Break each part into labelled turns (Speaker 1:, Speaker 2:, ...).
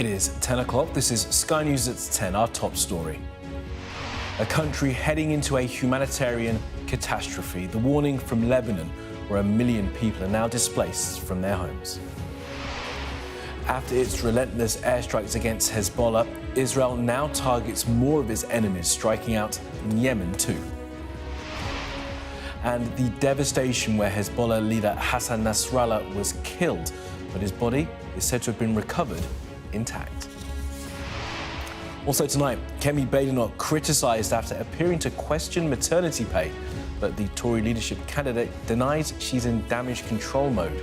Speaker 1: It is 10 o'clock. This is Sky News at 10, our top story. A country heading into a humanitarian catastrophe. The warning from Lebanon, where 1 million people are now displaced from their homes. After its relentless airstrikes against Hezbollah, Israel now targets more of its enemies, striking out in Yemen too. And the devastation where Hezbollah leader Hassan Nasrallah was killed, but his body is said to have been recovered intact. Also tonight, Kemi Badenoch criticised after appearing to question maternity pay, but the Tory leadership candidate denies she's in damage control mode.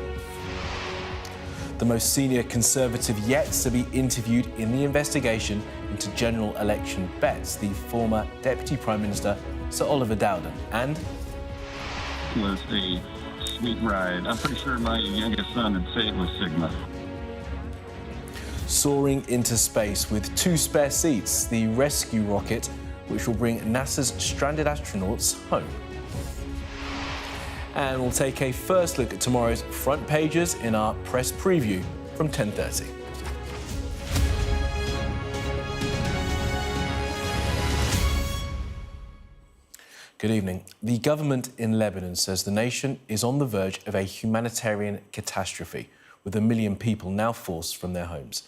Speaker 1: The most senior Conservative yet to be interviewed in the investigation into general election bets, the former Deputy Prime Minister Sir Oliver Dowden, and
Speaker 2: it was a sweet ride. I'm pretty sure my youngest son would say it was Sigma.
Speaker 1: Soaring into space with 2 spare seats, the rescue rocket, which will bring NASA's stranded astronauts home. And we'll take a first look at tomorrow's front pages in our press preview from 10:30. Good evening. The government in Lebanon says the nation is on the verge of a humanitarian catastrophe, with 1 million people now forced from their homes.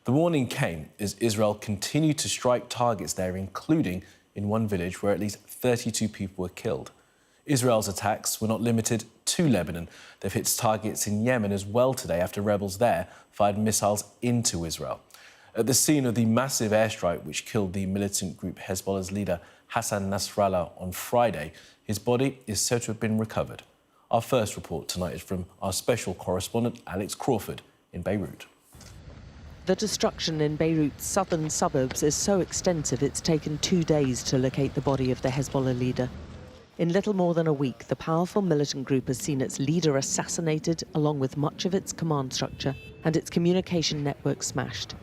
Speaker 1: The warning came as Israel continued to strike targets there, including in one village where at least 32 people were killed. Israel's attacks were not limited to Lebanon. They've hit targets in Yemen as well today after rebels there fired missiles into Israel. At the scene of the massive airstrike which killed the militant group Hezbollah's leader Hassan Nasrallah on Friday, his body is said to have been recovered. Our first report tonight is from our special correspondent Alex Crawford in Beirut.
Speaker 3: The destruction in Beirut's southern suburbs is so extensive it's taken 2 days to locate the body of the Hezbollah leader. In little more than a week, the powerful militant group has seen its leader assassinated, along with much of its command structure and its communication network smashed.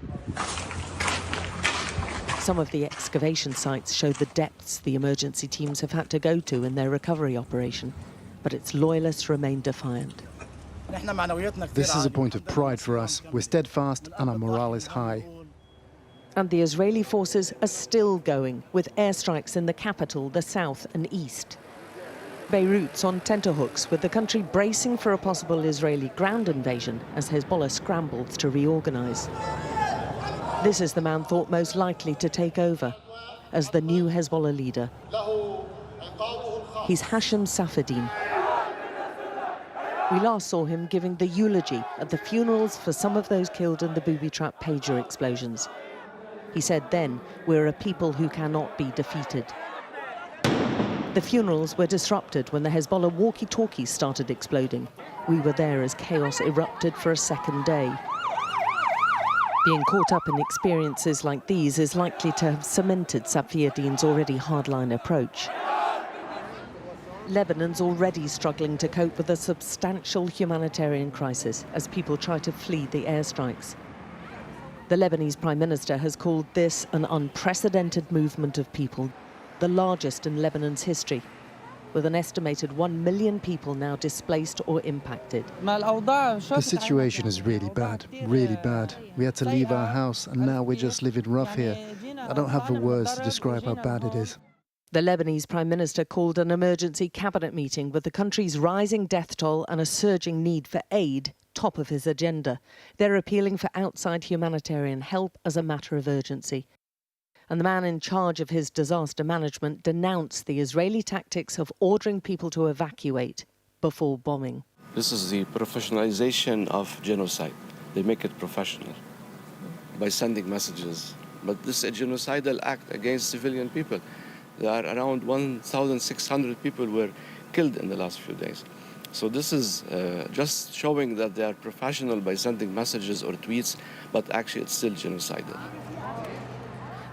Speaker 3: Some of the excavation sites show the depths the emergency teams have had to go to in their recovery operation, but its loyalists remain defiant.
Speaker 4: This is a point of pride for us. We're steadfast and our morale is high.
Speaker 3: And the Israeli forces are still going, with airstrikes in the capital, the south and east. Beirut's on tenterhooks, with the country bracing for a possible Israeli ground invasion as Hezbollah scrambles to reorganize. This is the man thought most likely to take over as the new Hezbollah leader. He's Hashim Safieddine. We last saw him giving the eulogy at the funerals for some of those killed in the booby-trap pager explosions. He said then, "We're a people who cannot be defeated." The funerals were disrupted when the Hezbollah walkie-talkies started exploding. We were there as chaos erupted for a second day. Being caught up in experiences like these is likely to have cemented Safieddine's already hardline approach. Lebanon's already struggling to cope with a substantial humanitarian crisis as people try to flee the airstrikes. The Lebanese Prime Minister has called this an unprecedented movement of people, the largest in Lebanon's history, with an estimated 1 million people now displaced or impacted.
Speaker 4: The situation is really bad, really bad. We had to leave our house and now we're just living rough here. I don't have the words to describe how bad it is.
Speaker 3: The Lebanese Prime Minister called an emergency cabinet meeting with the country's rising death toll and a surging need for aid top of his agenda. They're appealing for outside humanitarian help as a matter of urgency. And the man in charge of his disaster management denounced the Israeli tactics of ordering people to evacuate before bombing.
Speaker 5: This is the professionalization of genocide. They make it professional by sending messages. But this is a genocidal act against civilian people. There are around 1,600 people were killed in the last few days. So this is just showing that they are professional by sending messages or tweets, but actually it's still genocidal.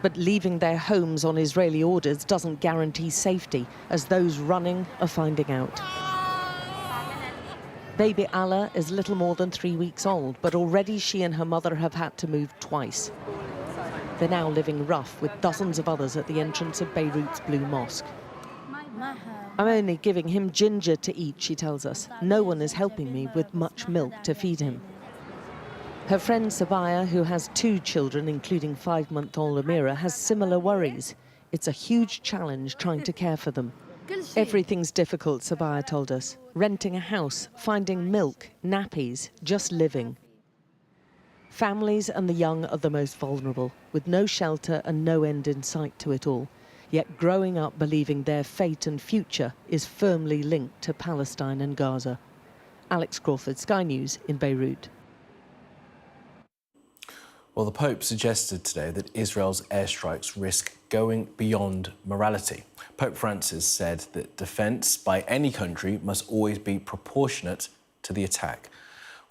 Speaker 3: But leaving their homes on Israeli orders doesn't guarantee safety, as those running are finding out. Baby Allah is little more than 3 weeks old, but already she and her mother have had to move twice. They're now living rough with dozens of others at the entrance of Beirut's Blue Mosque. I'm only giving him ginger to eat, she tells us. No one is helping me with much milk to feed him. Her friend Sabaya, who has 2 children, including 5-month-old Amira, has similar worries. It's a huge challenge trying to care for them. Everything's difficult, Sabaya told us. Renting a house, finding milk, nappies, just living. Families and the young are the most vulnerable, with no shelter and no end in sight to it all. Yet growing up believing their fate and future is firmly linked to Palestine and Gaza. Alex Crawford, Sky News in Beirut.
Speaker 1: Well, the Pope suggested today that Israel's airstrikes risk going beyond morality. Pope Francis said that defence by any country must always be proportionate to the attack.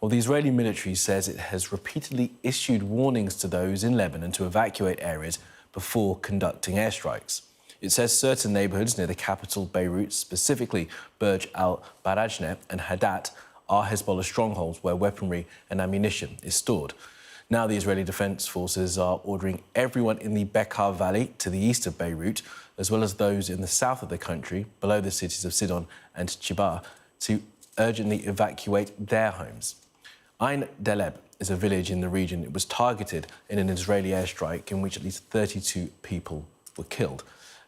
Speaker 1: Well, the Israeli military says it has repeatedly issued warnings to those in Lebanon to evacuate areas before conducting airstrikes. It says certain neighbourhoods near the capital, Beirut, specifically Verge al-Barajneh and Hadat, are Hezbollah strongholds where weaponry and ammunition is stored. Now the Israeli Defence Forces are ordering everyone in the Bekaa Valley to the east of Beirut, as well as those in the south of the country, below the cities of Sidon and Chibah, to urgently evacuate their homes. Ain Deleb is a village in the region. It was targeted in an Israeli airstrike in which at least 32 people were killed.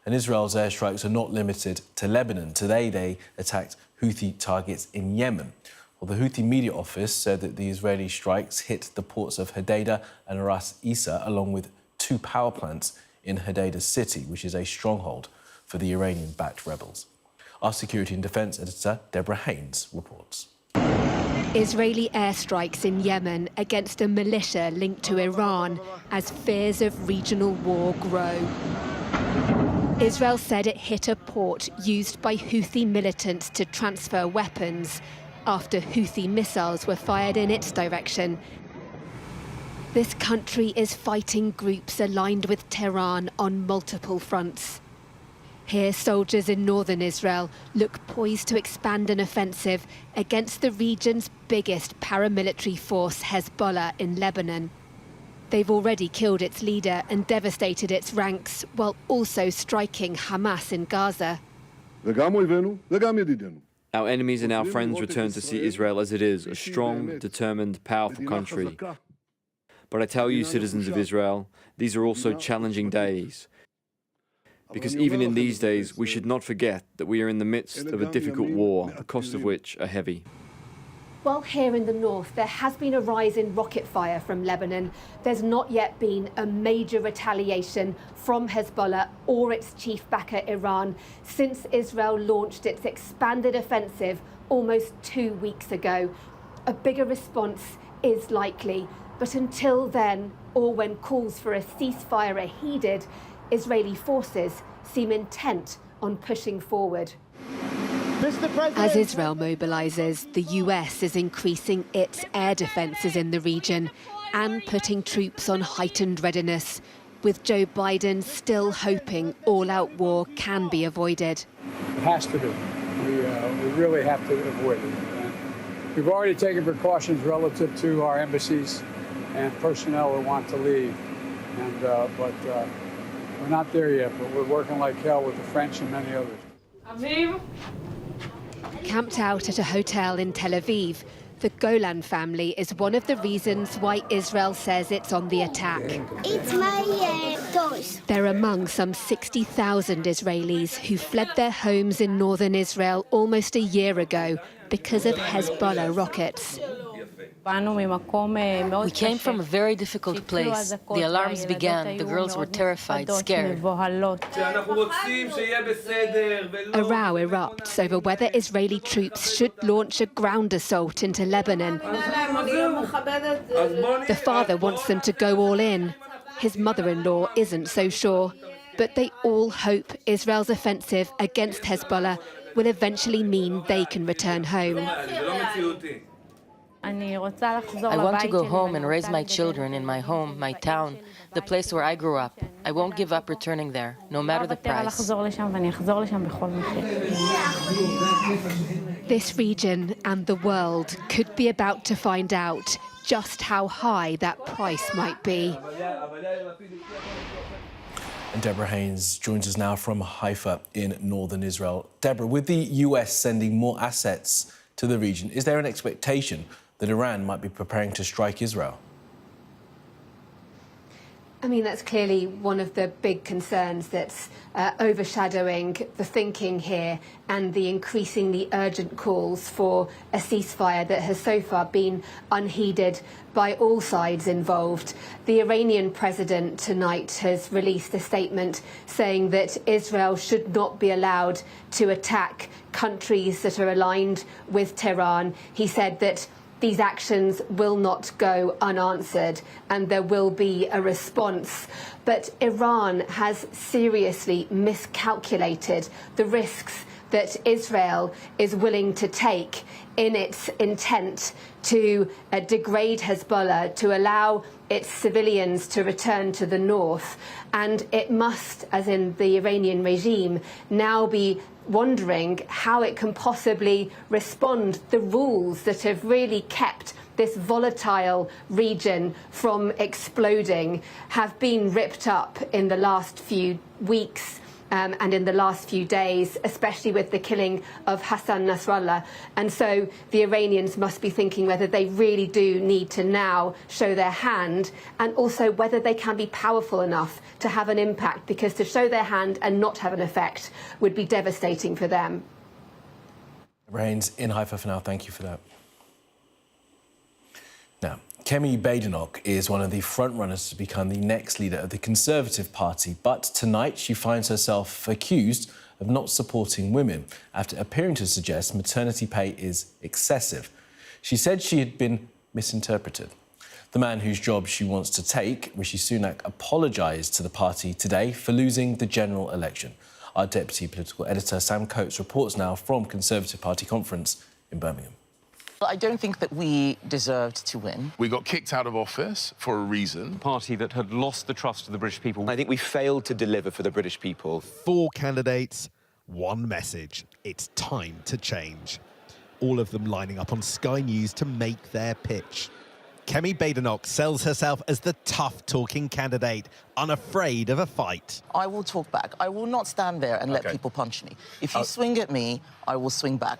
Speaker 1: And Israel's airstrikes are not limited to Lebanon. Today they attacked Houthi targets in Yemen. Well, the Houthi media office said that the Israeli strikes hit the ports of Hodeidah and Ras Isa, along with 2 power plants in Hodeidah city, which is a stronghold for the Iranian-backed rebels. Our security and defence editor, Deborah Haynes, reports.
Speaker 6: Israeli airstrikes in Yemen against a militia linked to Iran as fears of regional war grow. Israel said it hit a port used by Houthi militants to transfer weapons after Houthi missiles were fired in its direction. This country is fighting groups aligned with Tehran on multiple fronts. Here, soldiers in northern Israel look poised to expand an offensive against the region's biggest paramilitary force, Hezbollah, in Lebanon. They've already killed its leader and devastated its ranks, while also striking Hamas in Gaza.
Speaker 7: Our enemies and our friends return to see Israel as it is, a strong, determined, powerful country. But I tell you, citizens of Israel, these are also challenging days. Because even in these days, we should not forget that we are in the midst of a difficult war, the cost of which are heavy.
Speaker 6: While here in the north, there has been a rise in rocket fire from Lebanon, there's not yet been a major retaliation from Hezbollah or its chief backer, Iran, since Israel launched its expanded offensive almost 2 weeks ago. A bigger response is likely, but until then, or when calls for a ceasefire are heeded, Israeli forces seem intent on pushing forward. As Israel mobilises, the US is increasing its air defences in the region and putting troops on heightened readiness, with Joe Biden still hoping all-out war can be avoided.
Speaker 8: It has to be. We really have to avoid it. We've already taken precautions relative to our embassies and personnel who want to leave, but we're not there yet, but we're working like hell with the French and many others.
Speaker 6: Camped out at a hotel in Tel Aviv, the Golan family is one of the reasons why Israel says it's on the attack.
Speaker 9: It's my toys.
Speaker 6: They're among some 60,000 Israelis who fled their homes in northern Israel almost a year ago because of Hezbollah rockets.
Speaker 10: We came from a very difficult place. The alarms began. The girls were terrified, scared.
Speaker 6: A row erupts over whether Israeli troops should launch a ground assault into Lebanon. The father wants them to go all in. His mother-in-law isn't so sure. But they all hope Israel's offensive against Hezbollah will eventually mean they can return home.
Speaker 10: I want to go home and raise my children in my home, my town, the place where I grew up. I won't give up returning there, no matter the price.
Speaker 6: This region and the world could be about to find out just how high that price might be.
Speaker 1: And Deborah Haynes joins us now from Haifa in northern Israel. Deborah, with the US sending more assets to the region, is there an expectation that Iran might be preparing to strike Israel?
Speaker 6: I mean, that's clearly one of the big concerns that's overshadowing the thinking here and the increasingly urgent calls for a ceasefire that has so far been unheeded by all sides involved. The Iranian president tonight has released a statement saying that Israel should not be allowed to attack countries that are aligned with Tehran. He said that these actions will not go unanswered and there will be a response. But Iran has seriously miscalculated the risks that Israel is willing to take in its intent to degrade Hezbollah, to allow its civilians to return to the north. And it must, as in the Iranian regime, now be wondering how it can possibly respond. The rules that have really kept this volatile region from exploding have been ripped up in the last few weeks and in the last few days, especially with the killing of Hassan Nasrallah. And so the Iranians must be thinking whether they really do need to now show their hand, and also whether they can be powerful enough to have an impact, because to show their hand and not have an effect would be devastating for them.
Speaker 1: Rains in Haifa for now. Thank you for that. Now, Kamali Melbourne is one of the frontrunners to become the next leader of the Conservative Party, but tonight she finds herself accused of not supporting women after appearing to suggest maternity pay is excessive. She said she had been misinterpreted. The man whose job she wants to take, Rishi Sunak, apologised to the party today for losing the general election. Our deputy political editor, Sam Coates, reports now from Conservative Party conference in Birmingham.
Speaker 11: I don't think that we deserved to win.
Speaker 12: We got kicked out of office for a reason.
Speaker 13: A party that had lost the trust of the British people.
Speaker 14: I think we failed to deliver for the British people.
Speaker 15: 4 candidates, 1 message. It's time to change. All of them lining up on Sky News to make their pitch. Kamali Melbourne sells herself as the tough-talking candidate, unafraid of a fight.
Speaker 11: I will talk back. I will not stand there and let people punch me. If you swing at me, I will swing back.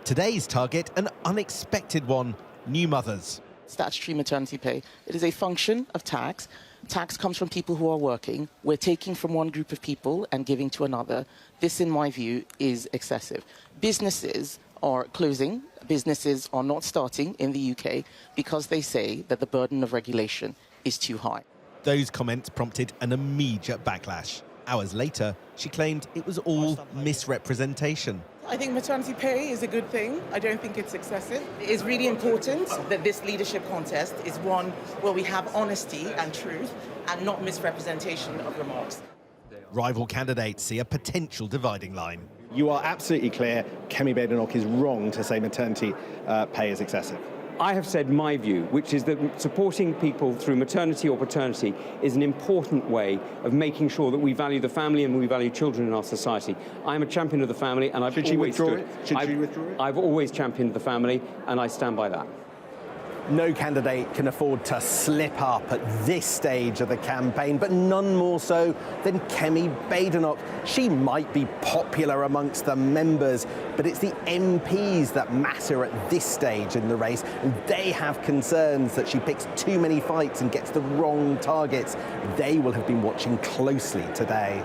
Speaker 15: Today's target, an unexpected one, new mothers.
Speaker 11: Statutory maternity pay. It is a function of tax. Tax comes from people who are working. We're taking from one group of people and giving to another. This, in my view, is excessive. Businesses are closing. Businesses are not starting in the UK because they say that the burden of regulation is too high.
Speaker 15: Those comments prompted an immediate backlash. Hours later, she claimed it was all misrepresentation.
Speaker 16: I think maternity pay is a good thing. I don't think it's excessive. It is really important that this leadership contest is one where we have honesty and truth and not misrepresentation of remarks.
Speaker 15: Rival candidates see a potential dividing line.
Speaker 17: You are absolutely clear Kamali Melbourne is wrong to say maternity pay is excessive.
Speaker 13: I have said my view, which is that supporting people through maternity or paternity is an important way of making sure that we value the family and we value children in our society. I am a champion of the family, and I've always stood.
Speaker 17: Should she withdraw it?
Speaker 13: I've always championed the family, and I stand by that.
Speaker 18: No candidate can afford to slip up at this stage of the campaign, but none more so than Kamali Melbourne. She might be popular amongst the members, but it's the MPs that matter at this stage in the race, and they have concerns that she picks too many fights and gets the wrong targets. They will have been watching closely today.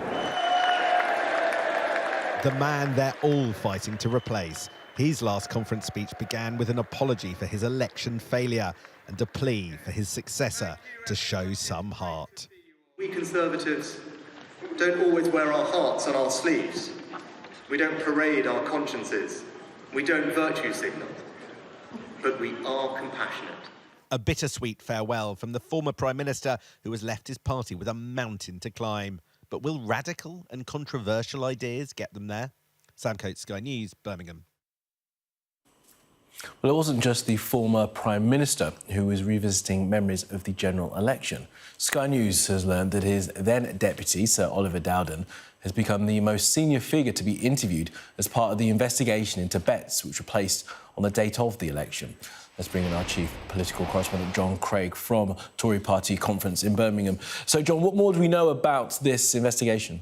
Speaker 15: The man they're all fighting to replace. His last conference speech began with an apology for his election failure and a plea for his successor to show some heart.
Speaker 19: We Conservatives don't always wear our hearts on our sleeves. We don't parade our consciences. We don't virtue signal. But we are compassionate.
Speaker 15: A bittersweet farewell from the former Prime Minister, who has left his party with a mountain to climb. But will radical and controversial ideas get them there? Sam Coates, Sky News, Birmingham.
Speaker 1: Well, it wasn't just the former Prime Minister who was revisiting memories of the general election. Sky News has learned that his then-deputy, Sir Oliver Dowden, has become the most senior figure to be interviewed as part of the investigation into bets which were placed on the date of the election. Let's bring in our chief political correspondent, John Craig, from Tory party conference in Birmingham. So, John, what more do we know about this investigation?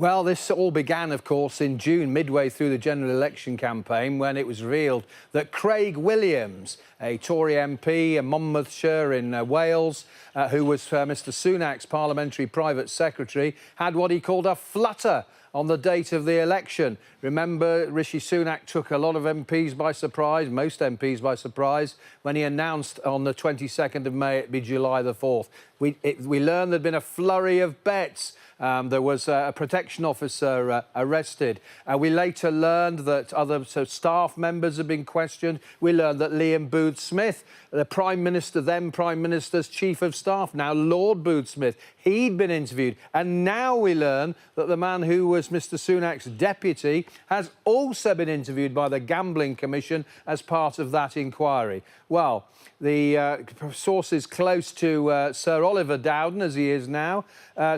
Speaker 20: Well, this all began, of course, in June, midway through the general election campaign, when it was revealed that Craig Williams, a Tory MP in Monmouthshire in Wales, who was Mr Sunak's parliamentary private secretary, had what he called a flutter on the date of the election. Remember, Rishi Sunak took a lot of MPs by surprise, most MPs by surprise, when he announced on the 22nd of May it'd be July the 4th. We learned there'd been a flurry of bets. There was a protection officer arrested. We later learned that other staff members had been questioned. We learned that Liam Booth-Smith, the Prime Minister, then Prime Minister's Chief of Staff, now Lord Booth-Smith, he'd been interviewed. And now we learn that the man who was Mr Sunak's deputy has also been interviewed by the Gambling Commission as part of that inquiry. Well, the sources close to Sir Oliver Dowden, as he is now,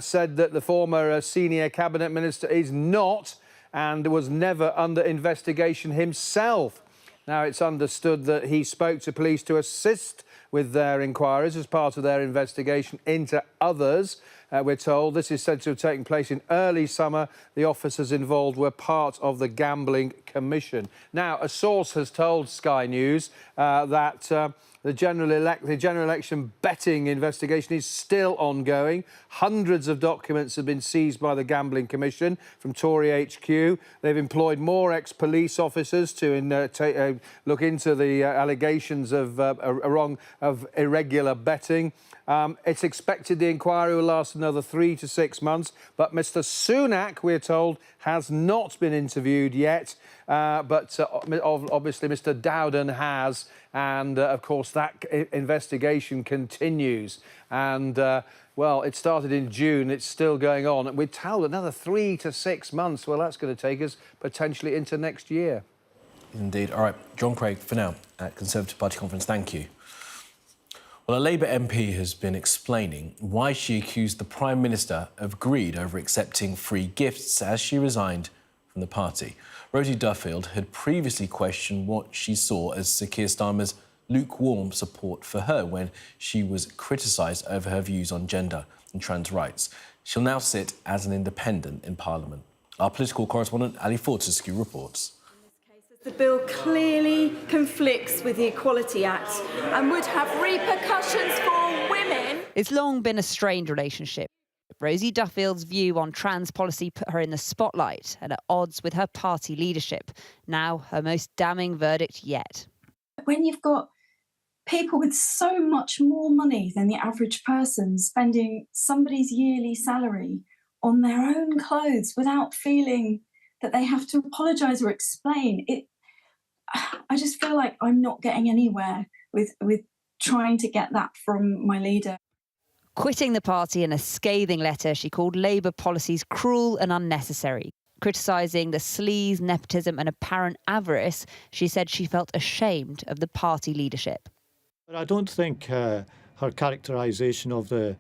Speaker 20: said that the former senior cabinet minister is not and was never under investigation himself. Now, it's understood that he spoke to police to assist with their inquiries as part of their investigation into others. We're told this is said to have taken place in early summer. The officers involved were part of the Gambling Commission. Now, a source has told Sky News that the general election betting investigation is still ongoing. Hundreds of documents have been seized by the Gambling Commission from Tory HQ. They've employed more ex-police officers to look into the allegations of irregular betting. It's expected the inquiry will last another 3 to 6 months, but Mr Sunak, we're told, has not been interviewed yet, but obviously Mr Dowden has, and of course that investigation continues. And well, it started in June, it's still going on. We're told another 3 to 6 months. Well, that's going to take us potentially into next year.
Speaker 1: Indeed. All right, John Craig, for now, at Conservative Party conference, thank you. Well, a Labour MP has been explaining why she accused the Prime Minister of greed over accepting free gifts as she resigned from the party. Rosie Duffield had previously questioned what she saw as Sir Keir Starmer's lukewarm support for her when she was criticised over her views on gender and trans rights. She'll now sit as an independent in Parliament. Our political correspondent Ali Fortescue reports.
Speaker 21: The bill clearly conflicts with the Equality Act and would have repercussions for women.
Speaker 22: It's long been a strained relationship. Rosie Duffield's view on trans policy put her in the spotlight and at odds with her party leadership. Now, her most damning verdict yet.
Speaker 23: When you've got people with so much more money than the average person spending somebody's yearly salary on their own clothes without feeling that they have to apologise or explain, I just feel like I'm not getting anywhere with trying to get that from my leader.
Speaker 22: Quitting the party in a scathing letter, she called Labour policies cruel and unnecessary. Criticising the sleaze, nepotism and apparent avarice, she said she felt ashamed of the party leadership.
Speaker 24: But I don't think her characterisation of the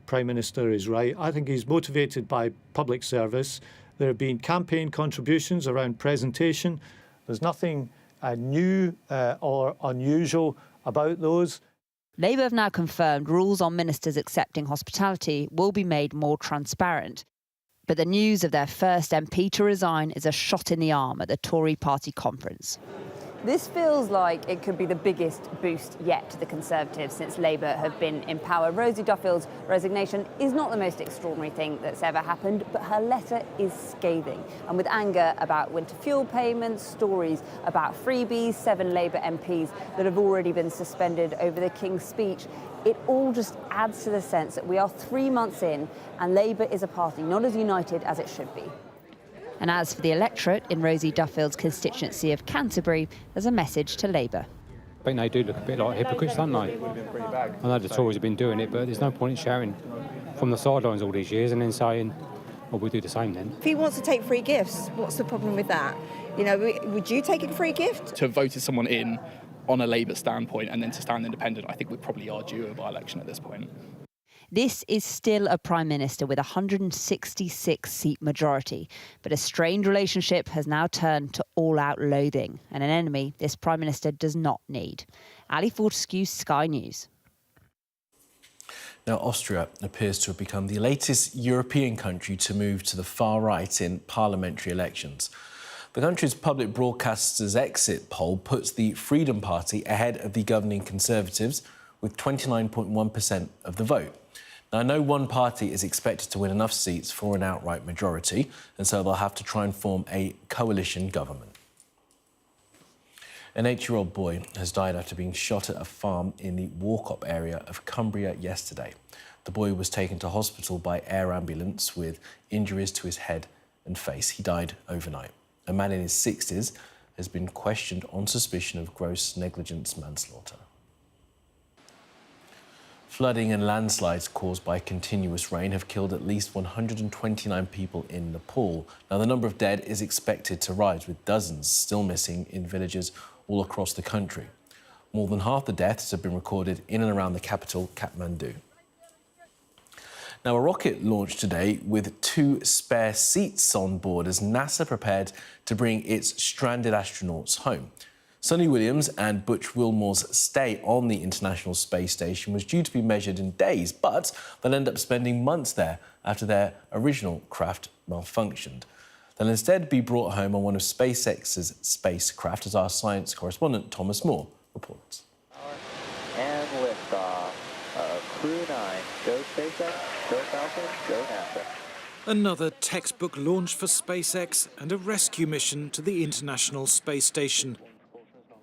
Speaker 24: Prime Minister is right. I think he's motivated by public service. There have been campaign contributions around presentation. There's nothing new or unusual about those.
Speaker 22: Labour have now confirmed rules on ministers accepting hospitality will be made more transparent. But the news of their first MP to resign is a shot in the arm at the Tory party conference.
Speaker 25: This feels like it could be the biggest boost yet to the Conservatives since Labour have been in power. Rosie Duffield's resignation is not the most extraordinary thing that's ever happened, but her letter is scathing. And with anger about winter fuel payments, stories about freebies, 7 Labour MPs that have already been suspended over the King's speech, it all just adds to the sense that we are 3 months in and Labour is a party not as united as it should be.
Speaker 22: And as for the electorate in Rosie Duffield's constituency of Canterbury, there's a message to Labour.
Speaker 26: I think they do look a bit like hypocrites, don't they? I know the Tories have been doing it, but there's no point in shouting from the sidelines all these years and then saying, well, we'll do the same then.
Speaker 27: If he wants to take free gifts, what's the problem with that? You know, would you take a free gift?
Speaker 28: To have voted someone in on a Labour standpoint and then to stand independent, I think we probably are due a by-election at this point.
Speaker 22: This is still a Prime Minister with a 166-seat majority, but a strained relationship has now turned to all-out loathing, and an enemy this Prime Minister does not need. Ali Fortescue, Sky News.
Speaker 1: Now, Austria appears to have become the latest European country to move to the far right in parliamentary elections. The country's public broadcaster's exit poll puts the Freedom Party ahead of the governing Conservatives with 29.1% of the vote. Now, no one party is expected to win enough seats for an outright majority, and so they'll have to try and form a coalition government. An 8-year-old boy has died after being shot at a farm in the Warkop area of Cumbria yesterday. The boy was taken to hospital by air ambulance with injuries to his head and face. He died overnight. A man in his 60s has been questioned on suspicion of gross negligence manslaughter. Flooding and landslides caused by continuous rain have killed at least 129 people in Nepal. Now, the number of dead is expected to rise, with dozens still missing in villages all across the country. More than half the deaths have been recorded in and around the capital, Kathmandu. Now, a rocket launched today with 2 spare seats on board as NASA prepared to bring its stranded astronauts home. Sonny Williams and Butch Wilmore's stay on the International Space Station was due to be measured in days, but they'll end up spending months there after their original craft malfunctioned. They'll instead be brought home on one of SpaceX's spacecraft, as our science correspondent Thomas Moore reports.
Speaker 2: And liftoff of Crew 9. Go SpaceX, go Falcon, go NASA.
Speaker 3: Another textbook launch for SpaceX and a rescue mission to the International Space Station.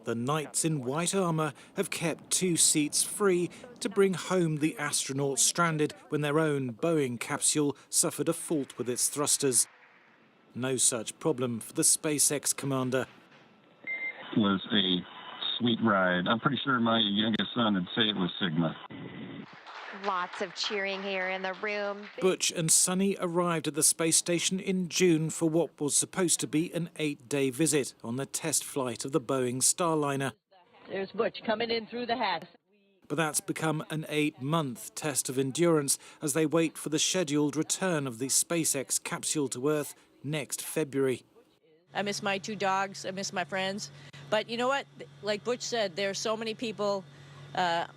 Speaker 3: The knights in white armour have kept 2 seats free to bring home the astronauts stranded when their own Boeing capsule suffered a fault with its thrusters. No such problem for the SpaceX commander.
Speaker 4: It was a sweet ride. I'm pretty sure my youngest son would say it was Sigma.
Speaker 5: Lots of cheering here in the room.
Speaker 3: Butch and Sonny arrived at the space station in June for what was supposed to be an 8-day visit on the test flight of the Boeing Starliner.
Speaker 7: There's Butch coming in through the hatch.
Speaker 3: But that's become an 8-month test of endurance as they wait for the scheduled return of the SpaceX capsule to Earth next February.
Speaker 7: I miss my 2 dogs. I miss my friends. But you know what? Like Butch said, there are so many people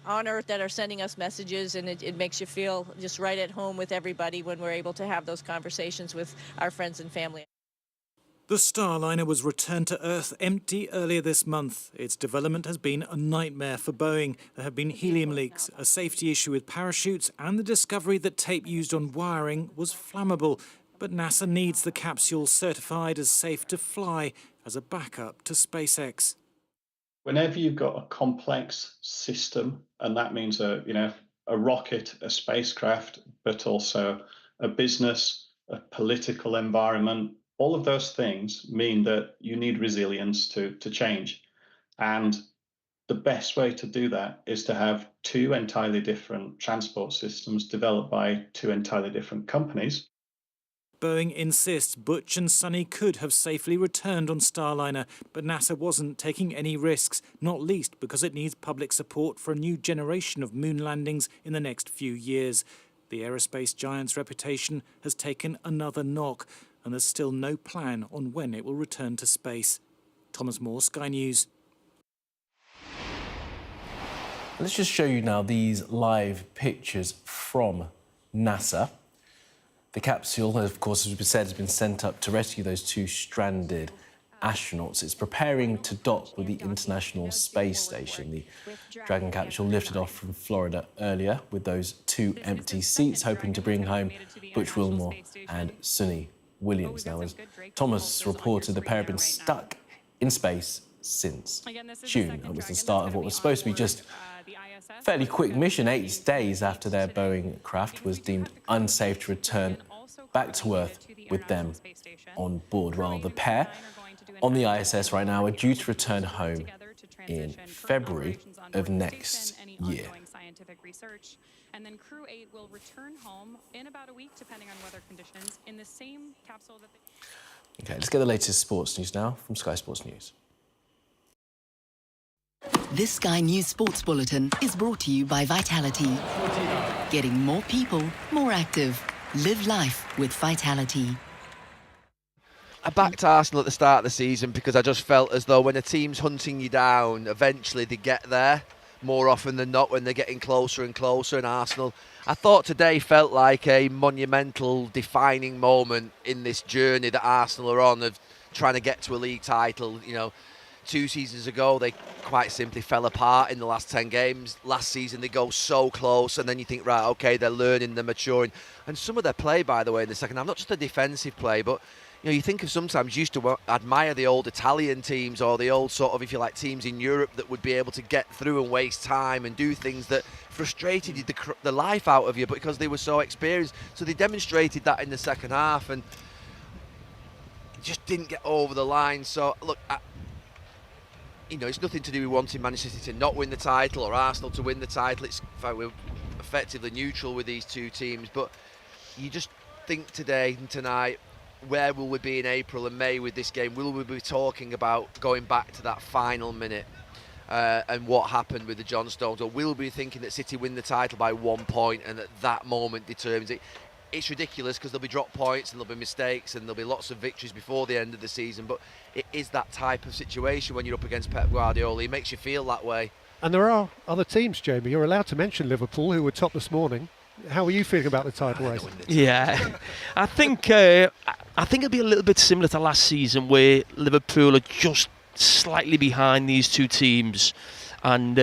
Speaker 7: on Earth that are sending us messages, and it makes you feel just right at home with everybody when we're able to have those conversations with our friends and family.
Speaker 3: The Starliner was returned to Earth empty earlier this month. Its development has been a nightmare for Boeing. There have been helium leaks, a safety issue with parachutes, and the discovery that tape used on wiring was flammable. But NASA needs the capsule certified as safe to fly as a backup to SpaceX.
Speaker 8: Whenever you've got a complex system, and that means a rocket, a spacecraft, but also a business, a political environment, all of those things mean that you need resilience to change. And the best way to do that is to have 2 entirely different transport systems developed by 2 entirely different companies.
Speaker 3: Boeing insists Butch and Sonny could have safely returned on Starliner, but NASA wasn't taking any risks, not least because it needs public support for a new generation of moon landings in the next few years. The aerospace giant's reputation has taken another knock, and there's still no plan on when it will return to space. Thomas Moore, Sky News.
Speaker 1: Let's just show you now these live pictures from NASA. The capsule, of course, as we said, has been sent up to rescue those 2 stranded astronauts. It's preparing to dock with the International Space Station. The Dragon capsule lifted off from Florida earlier with those 2 empty seats, hoping to bring home Butch Wilmore and Sonny Williams. Now, as Thomas reported, the pair have been stuck in space since June. That was the start of what was supposed to be just a fairly quick mission, 8 days after their Boeing craft was deemed unsafe to return back to Earth with them on board. Well, the pair on the ISS right now are due to return home in February of next year.
Speaker 9: And then Crew 8 will return home in about a week, depending on weather conditions, in the same capsule that they...
Speaker 1: OK, let's get the latest sports news now from Sky Sports News.
Speaker 10: This Sky News Sports Bulletin is brought to you by Vitality. Getting more people more active. Live life with Vitality.
Speaker 29: I backed Arsenal at the start of the season because I just felt as though when a team's hunting you down, eventually they get there. more often than not when they're getting closer and closer. And Arsenal, I thought today felt like a monumental, defining moment in this journey that Arsenal are on of trying to get to a league title. You know, 2 seasons ago, they quite simply fell apart in the last 10 games. Last season, they go so close, and then you think, right, okay, they're learning, they're maturing. And some of their play, by the way, in the second half, not just the defensive play, but you know, you think of sometimes used to admire the old Italian teams or the old sort of, if you like, teams in Europe that would be able to get through and waste time and do things that frustrated the life out of you, but because they were so experienced. So they demonstrated that in the second half and just didn't get over the line. So, look, you know, it's nothing to do with wanting Manchester City to not win the title or Arsenal to win the title. It's, in fact, we're effectively neutral with these two teams. But you just think today and tonight, where will we be in April and May with this game? Will we be talking about going back to that final minute and what happened with the John Stones? Or will we be thinking that City win the title by 1 point and that moment determines it? It's ridiculous because there'll be drop points and there'll be mistakes and there'll be lots of victories before the end of the season. But it is that type of situation when you're up against Pep Guardiola. He makes you feel that way.
Speaker 6: And there are other teams, Jamie. You're allowed to mention Liverpool, who were top this morning. How are you feeling about the title race?
Speaker 11: Yeah, I think it'll be a little bit similar to last season, where Liverpool are just slightly behind these two teams, and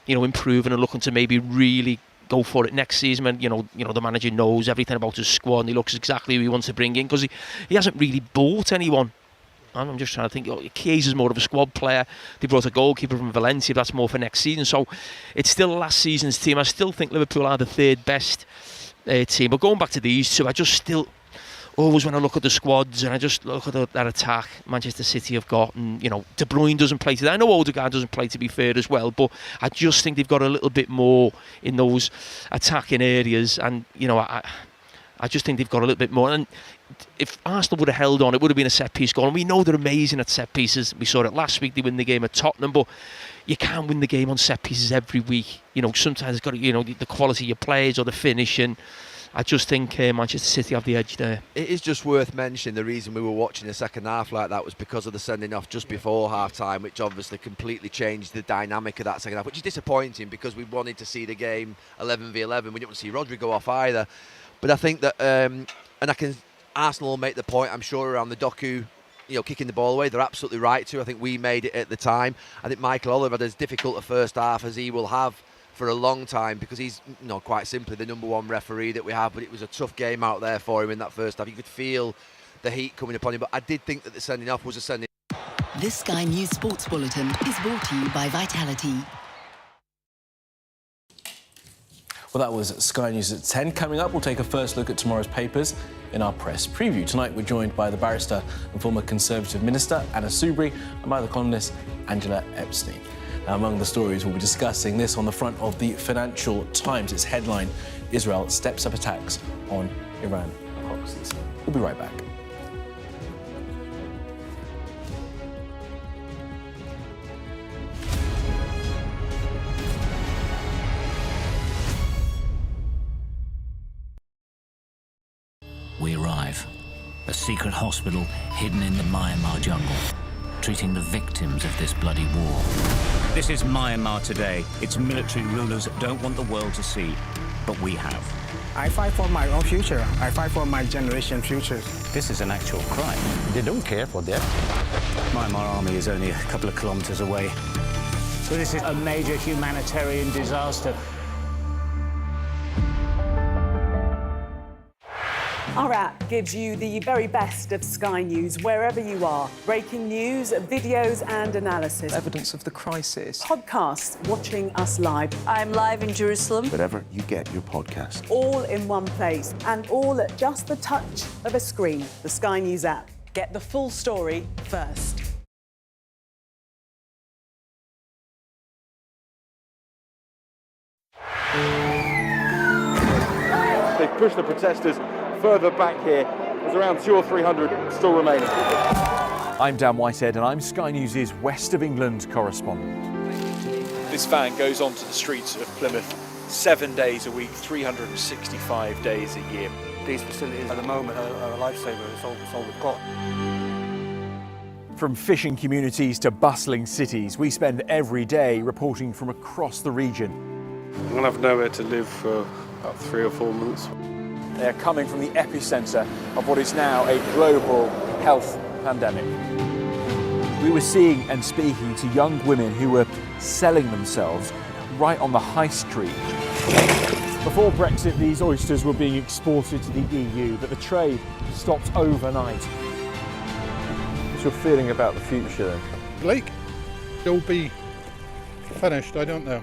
Speaker 11: improving and looking to maybe really go for it next season. And you know the manager knows everything about his squad, and he looks exactly who he wants to bring in, because he hasn't really bought anyone. And I'm just trying to think, Chiesa's more of a squad player. They brought a goalkeeper from Valencia, that's more for next season. So it's still last season's team. I still think Liverpool are the third best team. But going back to these two, I just still, always when I look at the squads and I just look at that attack Manchester City have got, and De Bruyne doesn't play today. I know Odegaard doesn't play, to be fair, as well, but I just think they've got a little bit more in those attacking areas, and I just think they've got a little bit more. And if Arsenal would have held on, it would have been a set-piece goal. And we know they're amazing at set-pieces. We saw it last week. They win the game at Tottenham. But you can't win the game on set-pieces every week. Sometimes it's got to, the quality of your players or the finish. And I just think Manchester City have the edge there.
Speaker 29: It is just worth mentioning the reason we were watching the second half like that was because of the sending off just before half-time, which obviously completely changed the dynamic of that second half, which is disappointing because we wanted to see the game 11v11. We didn't want to see Rodri go off either. But I think that, Arsenal will make the point, I'm sure, around the Doku, kicking the ball away. They're absolutely right to. I think we made it at the time. I think Michael Oliver had as difficult a first half as he will have for a long time, because he's, quite simply the number one referee that we have. But it was a tough game out there for him in that first half. You could feel the heat coming upon him. But I did think that the sending off was a sending.
Speaker 10: This Sky News Sports Bulletin is brought to you by Vitality.
Speaker 1: Well, that was Sky News at 10. Coming up, we'll take a first look at tomorrow's papers in our press preview. Tonight, we're joined by the barrister and former Conservative Minister, Anna Soubry, and by the columnist, Angela Epstein. Now, among the stories, we'll be discussing this on the front of the Financial Times. Its headline, Israel steps up attacks on Iran proxies. We'll be right back.
Speaker 12: We arrive. A secret hospital hidden in the Myanmar jungle, treating the victims of this bloody war.
Speaker 13: This is Myanmar today. Its military rulers don't want the world to see, but we have.
Speaker 14: I fight for my own future. I fight for my generation's future.
Speaker 13: This is an actual crime.
Speaker 14: They don't care for that.
Speaker 13: Myanmar army is only a couple of kilometers away. So this is a major humanitarian disaster.
Speaker 16: Our app gives you the very best of Sky News wherever you are. Breaking news, videos and analysis.
Speaker 17: Evidence of the crisis.
Speaker 16: Podcasts, watching us live.
Speaker 18: I'm live in Jerusalem.
Speaker 17: Wherever you get your podcast.
Speaker 16: All in one place and all at just the touch of a screen. The Sky News app. Get the full story first.
Speaker 19: They've pushed the protesters further back here. There's around 200 or 300 still remaining.
Speaker 30: I'm Dan Whitehead and I'm Sky News' West of England correspondent.
Speaker 31: This van goes onto the streets of Plymouth 7 days a week, 365 days a year.
Speaker 14: These facilities at the moment are a lifesaver. It's all we've got.
Speaker 30: From fishing communities to bustling cities, we spend every day reporting from across the region.
Speaker 15: I'm going to have nowhere to live for about 3 or 4 months.
Speaker 30: They are coming from the epicentre of what is now a global health pandemic. We were seeing and speaking to young women who were selling themselves right on the high street. Before Brexit, these oysters were being exported to the EU, but the trade stopped overnight.
Speaker 15: What's your feeling about the future then?
Speaker 18: Blake, it'll be finished, I don't know.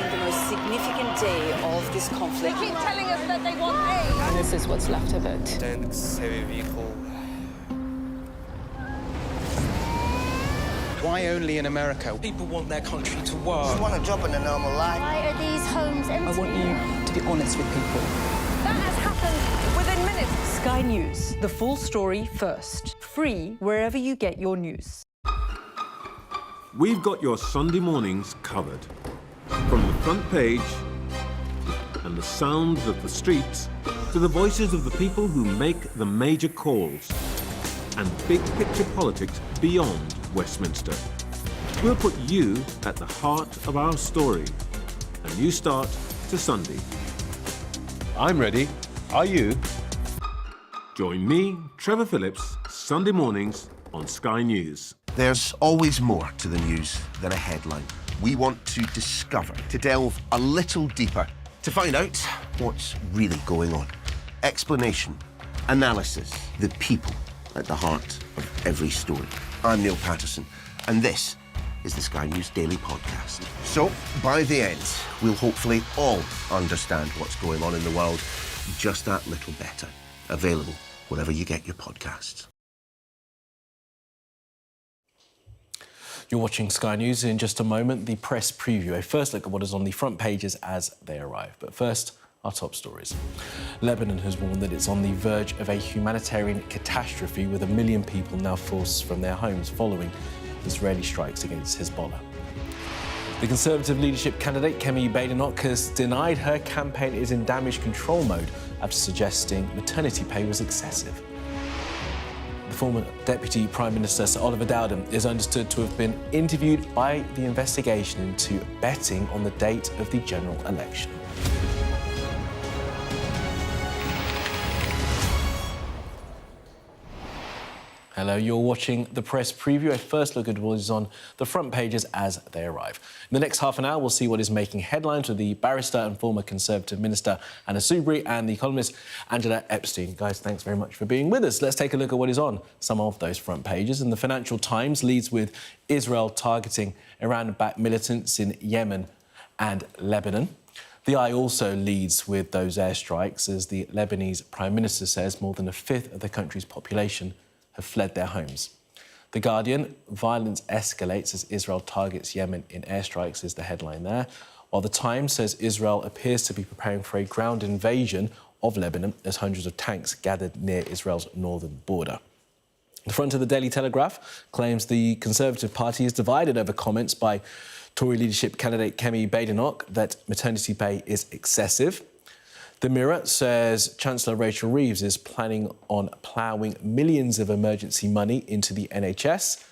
Speaker 20: The most significant day of this conflict.
Speaker 21: They keep telling us that they want aid.
Speaker 20: And this is what's left of it.
Speaker 22: Tanks, heavy vehicle.
Speaker 14: Why only in America?
Speaker 22: People want their country to work.
Speaker 14: They want a job in a normal life.
Speaker 21: Why are these homes empty?
Speaker 20: I want you to be honest with people.
Speaker 21: That has happened within minutes.
Speaker 16: Sky News, the full story first. Free wherever you get your news.
Speaker 23: We've got your Sunday mornings covered. From the front page and the sounds of the streets to the voices of the people who make the major calls and big picture politics beyond Westminster. We'll put you at the heart of our story. A new start to Sunday.
Speaker 17: I'm ready. Are you?
Speaker 23: Join me, Trevor Phillips, Sunday mornings on Sky News.
Speaker 17: There's always more to the news than a headline. We want to discover, to delve a little deeper, to find out what's really going on. Explanation, analysis, the people at the heart of every story. I'm Neil Patterson, and this is the Sky News Daily Podcast. So, by the end, we'll hopefully all understand what's going on in the world just that little better. Available wherever you get your podcasts.
Speaker 1: You're watching Sky News. In just a moment, the press preview. A first look at what is on the front pages as they arrive. But first, our top stories. Lebanon has warned that it's on the verge of a humanitarian catastrophe, with 1 million people now forced from their homes following Israeli strikes against Hezbollah. The Conservative leadership candidate Kamali Melbourne has denied her campaign is in damage control mode after suggesting maternity pay was excessive. The former Deputy Prime Minister Sir Oliver Dowden is understood to have been interviewed by the investigation into betting on the date of the general election. Hello, you're watching the press preview. A first look at what is on the front pages as they arrive. In the next half an hour, we'll see what is making headlines with the barrister and former Conservative Minister Anna Soubry and the columnist Angela Epstein. Guys, thanks very much for being with us. Let's take a look at what is on some of those front pages. And the Financial Times leads with Israel targeting Iran-backed militants in Yemen and Lebanon. The Eye also leads with those airstrikes as the Lebanese Prime Minister says more than a fifth of the country's population have fled their homes. The Guardian, violence escalates as Israel targets Yemen in airstrikes, is the headline there. While The Times says Israel appears to be preparing for a ground invasion of Lebanon as hundreds of tanks gathered near Israel's northern border. The front of the Daily Telegraph claims the Conservative Party is divided over comments by Tory leadership candidate Kamali Melbourne that maternity pay is excessive. The Mirror says Chancellor Rachel Reeves is planning on ploughing millions of emergency money into the NHS.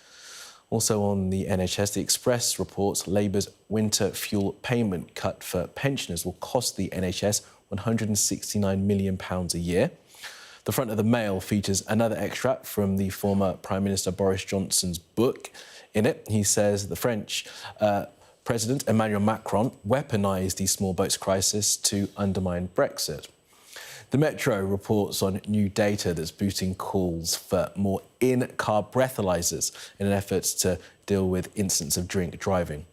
Speaker 1: Also on the NHS, The Express reports Labour's winter fuel payment cut for pensioners will cost the NHS £169 million a year. The front of the Mail features another extract from the former Prime Minister Boris Johnson's book. In it, he says the French President Emmanuel Macron weaponised the small boats crisis to undermine Brexit. The Metro reports on new data that's boosting calls for more in-car breathalyzers in an effort to deal with incidents of drink driving.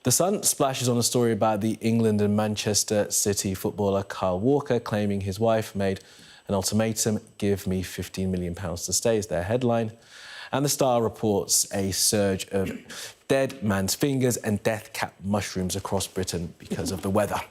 Speaker 1: The Sun splashes on a story about the England and Manchester City footballer Kyle Walker claiming his wife made an ultimatum, give me £15 million to stay, is their headline. And The Star reports a surge of dead man's fingers and death-cap mushrooms across Britain because of the weather.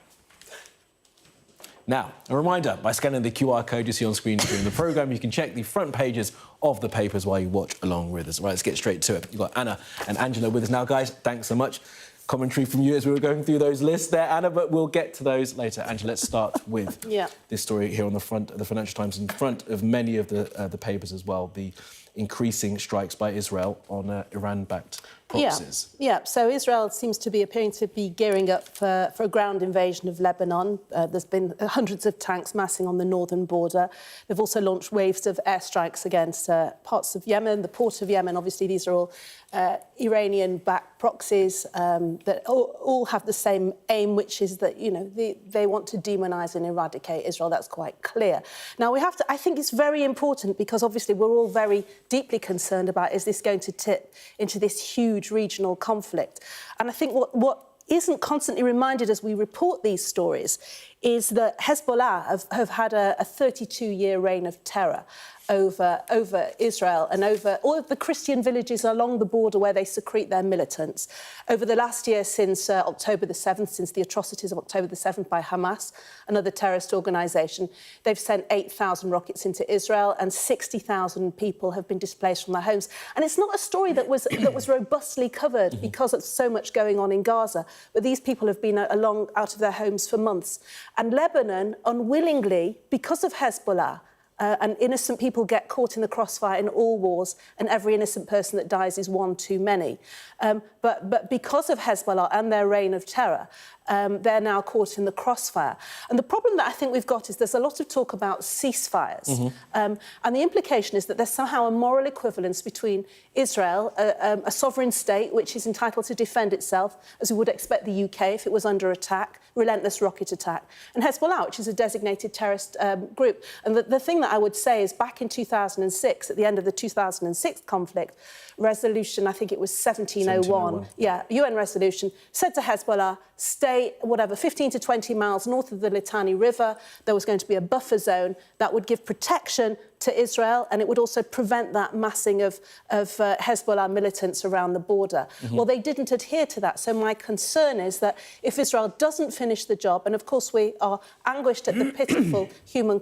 Speaker 1: Now, a reminder, by scanning the QR code you see on screen during the programme, you can check the front pages of the papers while you watch along with us. Right, let's get straight to it. You've got Anna and Angela with us now, guys. Thanks so much. commentary from you as we were going through those lists there, Anna, but we'll get to those later. Angela, let's start with this story here on the front of the Financial Times, in front of many of the papers as well, the increasing strikes by Israel on Iran-backed proxies.
Speaker 2: Yeah, so Israel seems to be appearing to be gearing up for a ground invasion of Lebanon. There's been hundreds of tanks massing on the northern border. They've also launched waves of airstrikes against parts of Yemen, the port of Yemen. Obviously, these are all Iranian-backed proxies that all have the same aim, which is that, you know, they want to demonise and eradicate Israel. That's quite clear. Now, I think it's very important because, obviously, we're all very deeply concerned about, is this going to tip into this huge regional conflict? And I think what isn't constantly reminded as we report these stories is that Hezbollah have had a 32-year reign of terror over Israel and over all of the Christian villages along the border where they secrete their militants. Over the last year, since October the 7th, since the atrocities of October the 7th by Hamas, another terrorist organisation, they've sent 8,000 rockets into Israel and 60,000 people have been displaced from their homes. And it's not a story that was robustly covered because of so much going on in Gaza, but these people have been out of their homes for months. And Lebanon, unwillingly, because of Hezbollah, and innocent people get caught in the crossfire in all wars, and every innocent person that dies is one too many. But because of Hezbollah and their reign of terror, they're now caught in the crossfire. And the problem that I think we've got is there's a lot of talk about ceasefires. And the implication is that there's somehow a moral equivalence between Israel, a sovereign state which is entitled to defend itself, as we would expect the UK if it was under attack, relentless rocket attack, and Hezbollah, which is a designated terrorist group. And the thing that I would say is back in 2006, at the end of the 2006 conflict, resolution, I think it was 1701, UN resolution, said to Hezbollah, stay, 15 to 20 miles north of the Litani River. There was going to be a buffer zone that would give protection to Israel, and it would also prevent that massing of Hezbollah militants around the border. Well, they didn't adhere to that. So my concern is that if Israel doesn't finish the job, and of course we are anguished at the pitiful human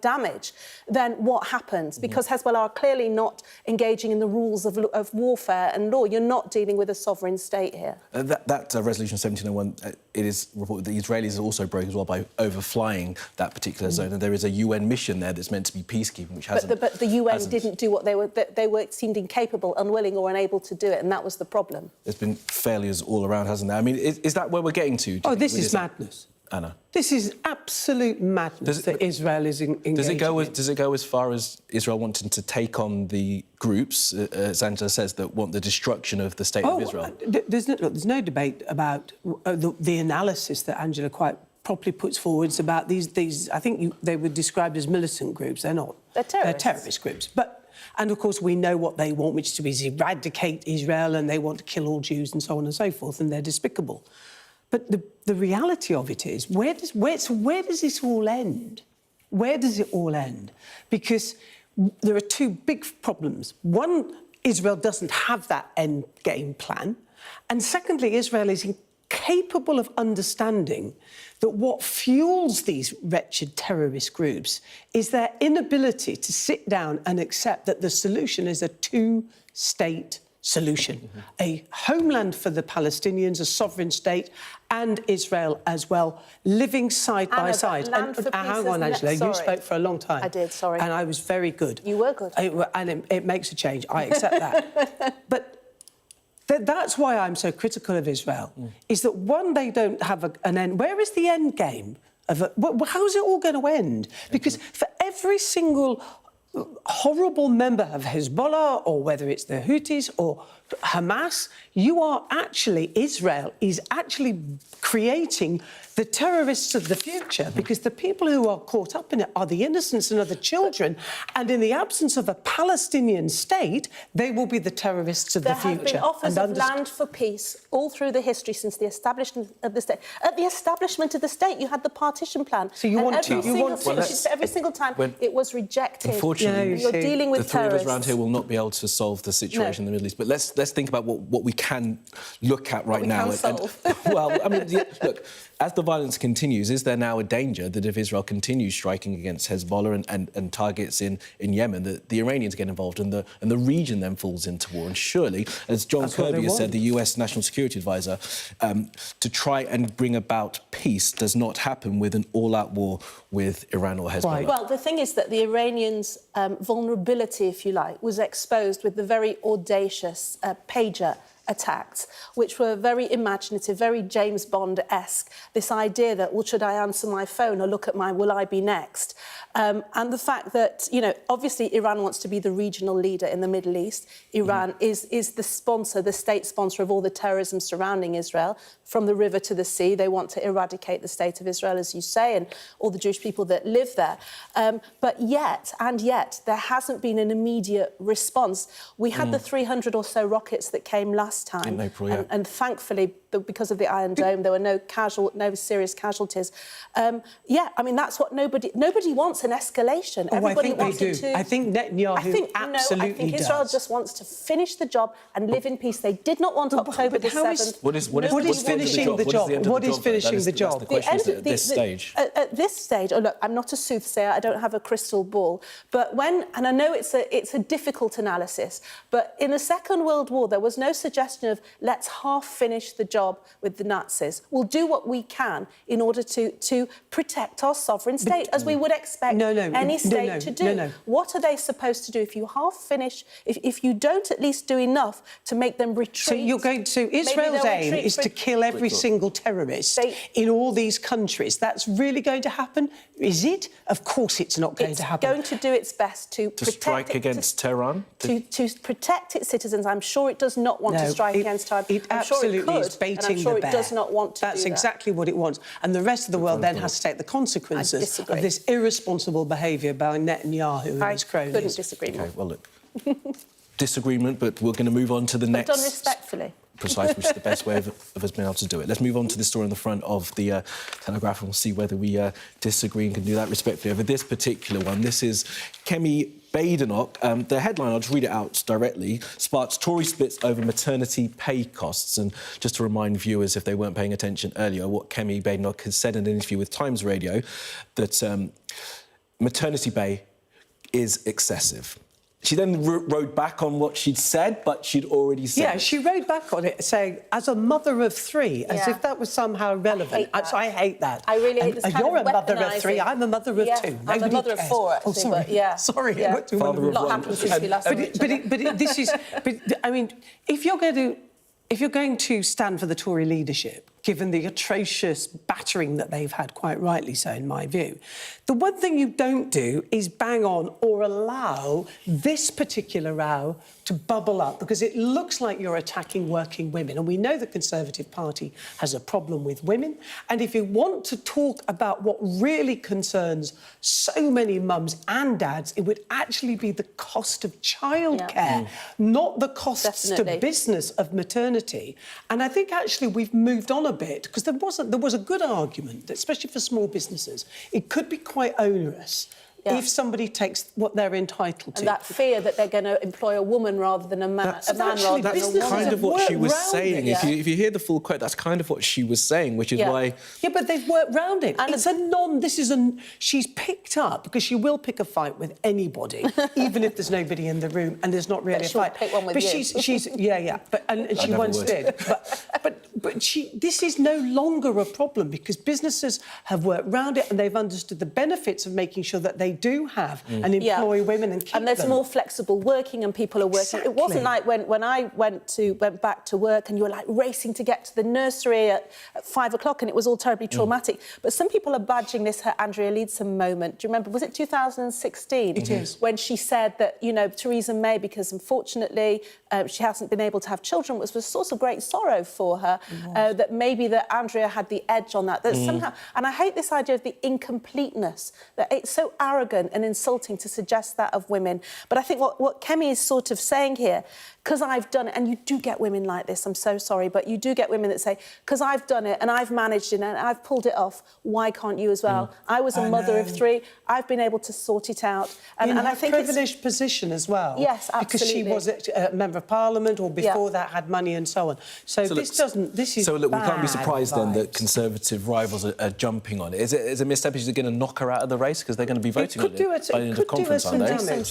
Speaker 2: damage, then what happens? Because Hezbollah are clearly not engaging in the rules of warfare and law. You're not dealing with a sovereign state here.
Speaker 1: That resolution 1701, it is reported that the Israelis also broke as well by overflying that particular zone, and there is a UN mission there that's meant to be peacekeeping, which hasn't. But
Speaker 2: the UN didn't do what they seemed incapable, unwilling, or unable to do it, and that was the problem.
Speaker 1: There's been failures all around, hasn't there? I mean, is that where we're getting to?
Speaker 3: Oh, this is madness.
Speaker 1: Anna,
Speaker 3: this is absolute madness that Israel is engaging in.
Speaker 1: Does it go as far as Israel wanting to take on the groups, as Angela says, that want the destruction of the state of Israel?
Speaker 3: There's no debate about the analysis that Angela quite properly puts forwards about these. I think they were described as militant groups. They're not.
Speaker 2: They're terrorists.
Speaker 3: They're terrorist groups. And of course we know what they want, which is to eradicate Israel, and they want to kill all Jews and so on and so forth, and they're despicable. But the reality of it is, where does this all end? Where does it all end? Because there are two big problems. One, Israel doesn't have that end game plan. And secondly, Israel is incapable of understanding that what fuels these wretched terrorist groups is their inability to sit down and accept that the solution is a two-state solution. A homeland for the Palestinians, a sovereign state, and Israel as well, living side by side. Hang on, Angela, you spoke for a long time.
Speaker 2: I did, sorry.
Speaker 3: And I was very good.
Speaker 2: You were good.
Speaker 3: And it makes a change, I accept that. But that's why I'm so critical of Israel, is that, one, they don't have an end. Where is the end game? How's it all going to end? Because for every single horrible member of Hezbollah, or whether it's the Houthis or Hamas, Israel is actually creating the terrorists of the future, because the people who are caught up in it are the innocents and are the children, and in the absence of a Palestinian state, they will be the terrorists of the future.
Speaker 2: There have been offers of land for peace all through the history since the establishment of the state. At the establishment of the state, you had the partition plan.
Speaker 3: So
Speaker 2: every single time it was rejected.
Speaker 1: Unfortunately,
Speaker 2: you're dealing with
Speaker 1: the three of us
Speaker 2: terrorists.
Speaker 1: around here will not be able to solve the situation in the Middle East. But let's let's think about what we can look at right now.
Speaker 2: Can solve.
Speaker 1: Well, I mean, look, as the violence continues, is there now a danger that if Israel continues striking against Hezbollah and targets in Yemen, that the Iranians get involved and the region then falls into war? And surely, as John Kirby has said, the US National Security Advisor, to try and bring about peace does not happen with an all-out war with Iran or Hezbollah.
Speaker 2: Right. Well, the thing is that the Iranians' vulnerability, if you like, was exposed with the very audacious pager attacks, which were very imaginative, very James Bond-esque. This idea that, well, should I answer my phone or look at my will I be next? And the fact that, you know, obviously Iran wants to be the regional leader in the Middle East. Iran is the sponsor, the state sponsor of all the terrorism surrounding Israel, from the river to the sea. They want to eradicate the state of Israel, as you say, and all the Jewish people that live there. But yet, there hasn't been an immediate response. We had the 300 or so rockets that came last time.
Speaker 1: In April,
Speaker 2: and thankfully, because of the Iron Dome, there were no serious casualties. I mean, that's what nobody wants, an escalation. Everybody wants it to.
Speaker 3: I think Netanyahu absolutely
Speaker 2: I think Israel just wants to finish the job and live in peace. They did not want October the 7th.
Speaker 3: What is finishing the job? What is finishing the job?
Speaker 1: The question at this stage.
Speaker 2: At this stage, look, I'm not a soothsayer. I don't have a crystal ball. But and I know it's a difficult analysis, but in the Second World War, there was no suggestion of let's half finish the job with the Nazis. We'll do what we can in order to protect our sovereign state, as we would expect any state to do. What are they supposed to do if you half finish, if you don't at least do enough to make them retreat?
Speaker 3: So you're going to... Israel's aim is to kill every single terrorist in all these countries. That's really going to happen? Is it? Of course it's not going to happen.
Speaker 2: It's going to do its best to protect
Speaker 1: strike against Tehran?
Speaker 2: To protect its citizens. I'm sure it does not want to strike against Tehran.
Speaker 3: It absolutely is baiting the bear.
Speaker 2: It does not want to
Speaker 3: That's exactly what it wants. And the rest of the world then has to take the consequences of this irresponsible behaviour by Netanyahu and his cronies.
Speaker 2: I couldn't disagree more.
Speaker 1: OK, well, look, disagreement, but we're going to move on to the next...
Speaker 2: Done respectfully.
Speaker 1: Precise, which is the best way of us being able to do it. Let's move on to the story on the front of the Telegraph, and we'll see whether we disagree and can do that respectfully. Over this particular one, this is Kemi Badenoch. The headline, I'll just read it out directly, sparks Tory splits over maternity pay costs. And just to remind viewers, if they weren't paying attention earlier, what Kemi Badenoch has said in an interview with Times Radio, that maternity pay is excessive. She then rode back on what she'd said, but she'd already said
Speaker 3: Yeah, she rode back on it, saying, as a mother of three, as if that was somehow relevant. I hate that.
Speaker 2: I really hate this kind
Speaker 3: You're
Speaker 2: of
Speaker 3: a mother of three, I'm a mother of two.
Speaker 2: I'm a mother of four, actually.
Speaker 3: Oh, sorry.
Speaker 2: But yeah.
Speaker 3: Sorry.
Speaker 2: Yeah.
Speaker 3: A
Speaker 2: lot happened since we last saw each other.
Speaker 3: But this is... I mean, if you're going to stand for the Tory leadership, given the atrocious battering that they've had, quite rightly so, in my view, the one thing you don't do is bang on or allow this particular row to bubble up, because it looks like you're attacking working women. And we know the Conservative Party has a problem with women. And if you want to talk about what really concerns so many mums and dads, it would actually be the cost of childcare, not the costs to business of maternity. And I think actually we've moved on a bit, because there was a good argument that, especially for small businesses, it could be quite onerous if somebody takes what they're entitled to.
Speaker 2: And that fear that they're going to employ a woman rather than a man rather than a woman.
Speaker 1: That's kind of what she was saying. If you hear the full quote, that's kind of what she was saying, which is why...
Speaker 3: Yeah, but they've worked round it. And she's picked up, because she will pick a fight with anybody, even if there's nobody in the room and there's not really a fight.
Speaker 2: Pick one with you.
Speaker 3: She's and she once did. But this is no longer a problem, because businesses have worked round it and they've understood the benefits of making sure that they do have and employ women and keep them.
Speaker 2: And there's more flexible working and people are working. Exactly. It wasn't like when I went back to work and you were like racing to get to the nursery at 5 o'clock and it was all terribly traumatic. But some people are badging this her Andrea Leadsom moment. Do you remember, was it 2016?
Speaker 3: It is.
Speaker 2: When she said that, you know, Theresa May, because unfortunately she hasn't been able to have children, was a source of great sorrow for her, that maybe that Andrea had the edge on that. That somehow, and I hate this idea of the incompleteness, that it's so arrogant and insulting to suggest that of women. But I think what Kemi is sort of saying here, because I've done it, and you do get women like this, I'm so sorry, but you do get women that say, because I've done it and I've managed it and I've pulled it off, why can't you as well? I was a mother of 3, I've been able to sort it out.
Speaker 3: And I think privileged position as well.
Speaker 2: Yes, absolutely.
Speaker 3: Because she was a Member of Parliament, or before that had money and so on. So this is
Speaker 1: So look, we can't be
Speaker 3: bad
Speaker 1: surprised then that
Speaker 3: vibes.
Speaker 1: Conservative rivals are jumping on it. Is it a misstep? Is it going to knock her out of the race? Because they're going to be voting on it by the end of the conference, aren't they?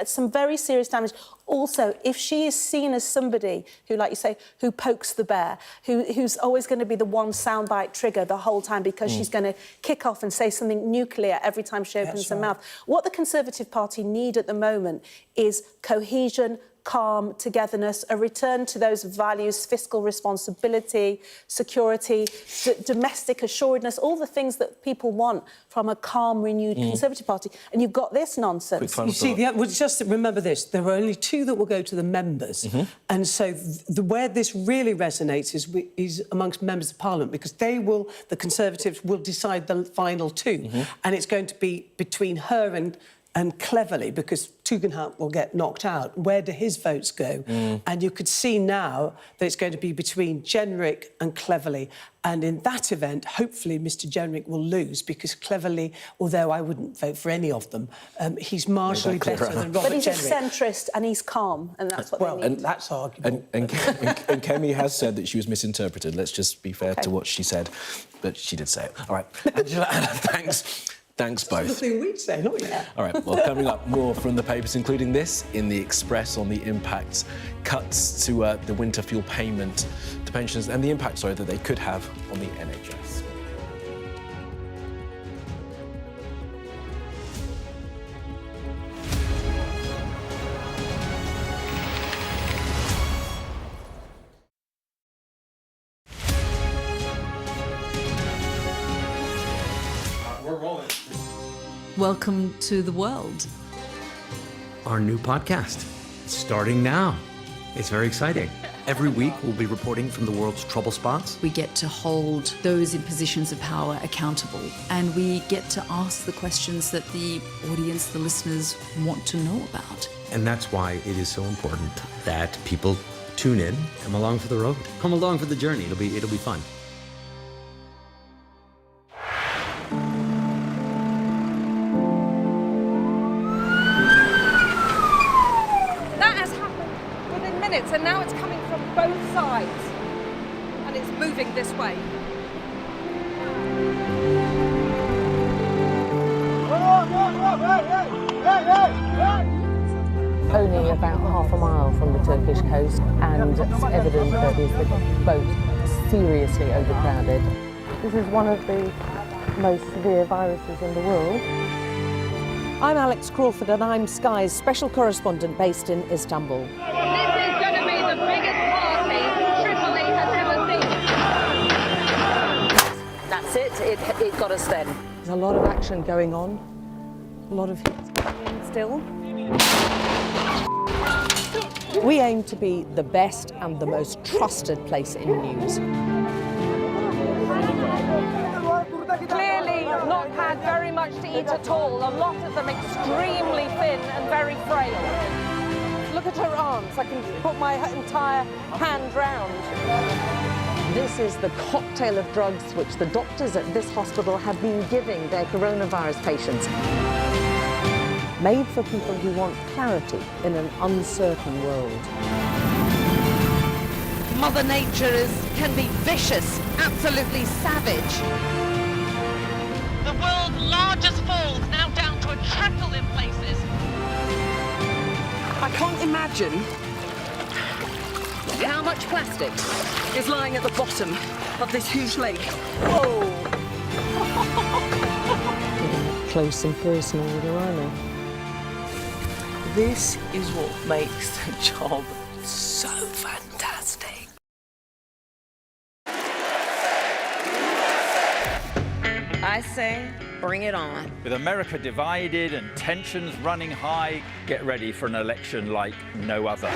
Speaker 2: Some very serious damage. Also, if she is seen as somebody who, like you say, who pokes the bear, who's always going to be the one soundbite trigger the whole time because she's going to kick off and say something nuclear every time she opens her mouth. What the Conservative Party need at the moment is cohesion, calm, togetherness, a return to those values, fiscal responsibility, security, domestic assuredness, all the things that people want from a calm, renewed Conservative Party. And you've got this nonsense.
Speaker 3: You see, just remember this, there are only 2 that will go to the members. And so where this really resonates is amongst members of Parliament, because the Conservatives will decide the final 2. And it's going to be between her and Cleverly, because Tugendhat will get knocked out. Where do his votes go? And you could see now that it's going to be between Jenrick and Cleverly. And in that event, hopefully Mr Jenrick will lose, because Cleverly, although I wouldn't vote for any of them, he's marginally better than Robert Jenrick.
Speaker 2: But he's a centrist and he's calm, and that's what they need.
Speaker 3: And that's arguable.
Speaker 1: And Kemi has said that she was misinterpreted. Let's just be fair to what she said. But she did say it. All right. Angela, Anna, thanks. Thanks both.
Speaker 3: That's the thing we'd say, not yet.
Speaker 1: All right, well, coming up, more from the papers, including this in the Express on the impacts, cuts to the winter fuel payment to pensions and the impact, that they could have on the NHS.
Speaker 4: Welcome to the world.
Speaker 5: Our new podcast, starting now. It's very exciting. Every week, we'll be reporting from the world's trouble spots.
Speaker 4: We get to hold those in positions of power accountable, and we get to ask the questions that the audience, the listeners, want to know about.
Speaker 5: And that's why it is so important that people tune in, come along for the road, come along for the journey. It'll be fun.
Speaker 21: And now it's coming from both sides, and it's moving this way.
Speaker 6: Only about half a mile from the Turkish coast, and it's evident that the boat is seriously overcrowded. This is one of the most severe viruses in the world. I'm Alex Crawford, and I'm Sky's special correspondent based in Istanbul.
Speaker 21: That's it. It got us then.
Speaker 6: There's a lot of action going on, a lot of hits coming in still. We aim to be the best and the most trusted place in news.
Speaker 21: Clearly not had very much to eat at all. A lot of them extremely thin and very frail. Look at her arms. I can put my entire hand round.
Speaker 6: This is the cocktail of drugs which the doctors at this hospital have been giving their coronavirus patients. Made for people who want clarity in an uncertain world.
Speaker 7: Mother Nature can be vicious, absolutely savage.
Speaker 21: The world's largest falls now down to a trickle in places.
Speaker 7: I can't imagine how much plastic is lying at the bottom of this huge lake.
Speaker 6: Whoa! Close and personal with a rhino.
Speaker 7: This is what makes the job so fantastic.
Speaker 8: I say, bring it on.
Speaker 9: With America divided and tensions running high, get ready for an election like no other.